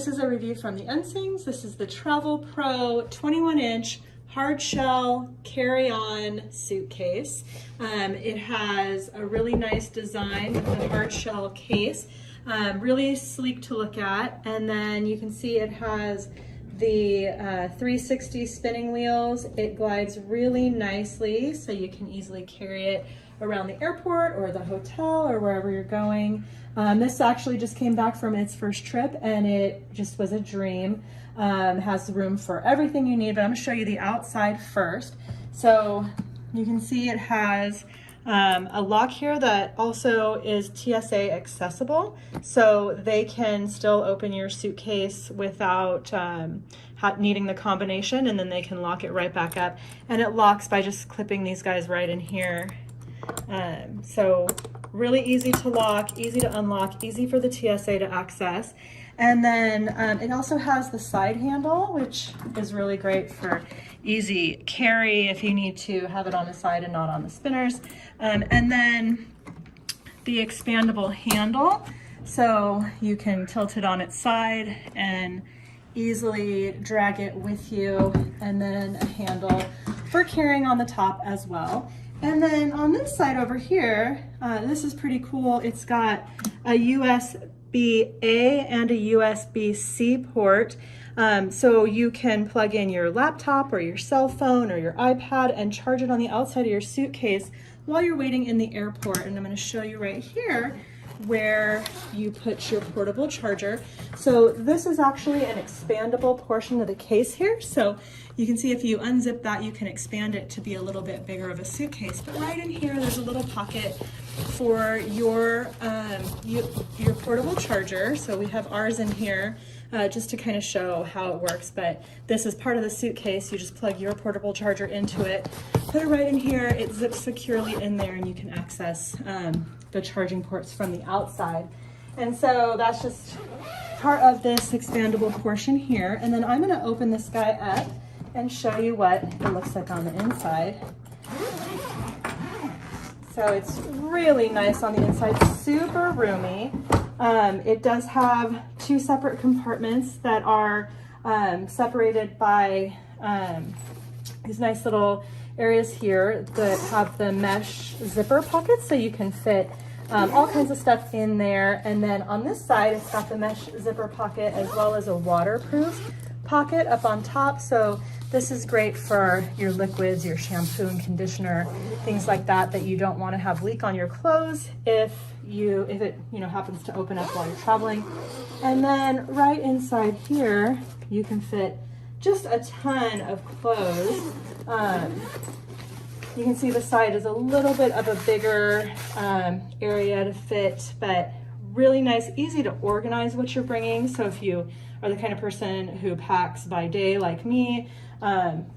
this is a review from the Unsings. This is the Travelpro 21-inch hardshell carry-on suitcase. It has a really nice design with the hardshell case, really sleek to look at. And then you can see it has the 360 spinning wheels. It glides really nicely, so you can easily carry it around the airport or the hotel or wherever you're going. This actually just came back from its first trip and it just was a dream. Has room for everything you need, but I'm gonna show you the outside first. So you can see it has a lock here that also is TSA accessible, so they can still open your suitcase without needing the combination, and then they can lock it right back up. And it locks by just clipping these guys right in here. So really easy to lock, easy to unlock, easy for the TSA to access. And then it also has the side handle, which is really great for easy carry if you need to have it on the side and not on the spinners. And then the expandable handle, so you can tilt it on its side and easily drag it with you, and then a handle for carrying on the top as well. And then on this side over here, this is pretty cool. It's got a USB-A and a USB-C port. So you can plug in your laptop or your cell phone or your iPad and charge it on the outside of your suitcase while you're waiting in the airport. And I'm going to show you right here where you put your portable charger. So this is actually an expandable portion of the case here. So you can see if you unzip that, you can expand it to be a little bit bigger of a suitcase. But right in here, there's a little pocket for your portable charger. So we have ours in here just to kind of show how it works. But this is part of the suitcase. You just plug your portable charger into it, put it right in here. It zips securely in there, and you can access the charging ports from the outside. And so that's just part of this expandable portion here. And then I'm going to open this guy up and show you what it looks like on the inside. So it's really nice on the inside, super roomy. It does have two separate compartments that are separated by these nice little areas here that have the mesh zipper pockets, so you can fit all kinds of stuff in there. And then on this side, it's got the mesh zipper pocket as well as a waterproof pocket up on top. So this is great for your liquids, your shampoo and conditioner, things like that that you don't want to have leak on your clothes if it happens to open up while you're traveling. And then right inside here, you can fit just a ton of clothes. You can see the side is a little bit of a bigger area to fit, but really nice, easy to organize what you're bringing. So if you are the kind of person who packs by day like me,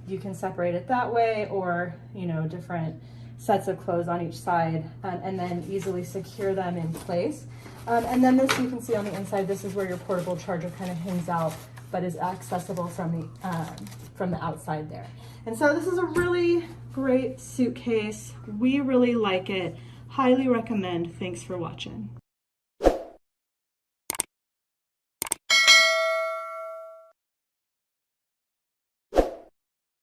you can separate it that way, or different sets of clothes on each side, and then easily secure them in place. And then this, you can see on the inside, this is where your portable charger kind of hangs out, but is accessible from the outside there. And so this is a really great suitcase. We really like it. Highly recommend. Thanks for watching.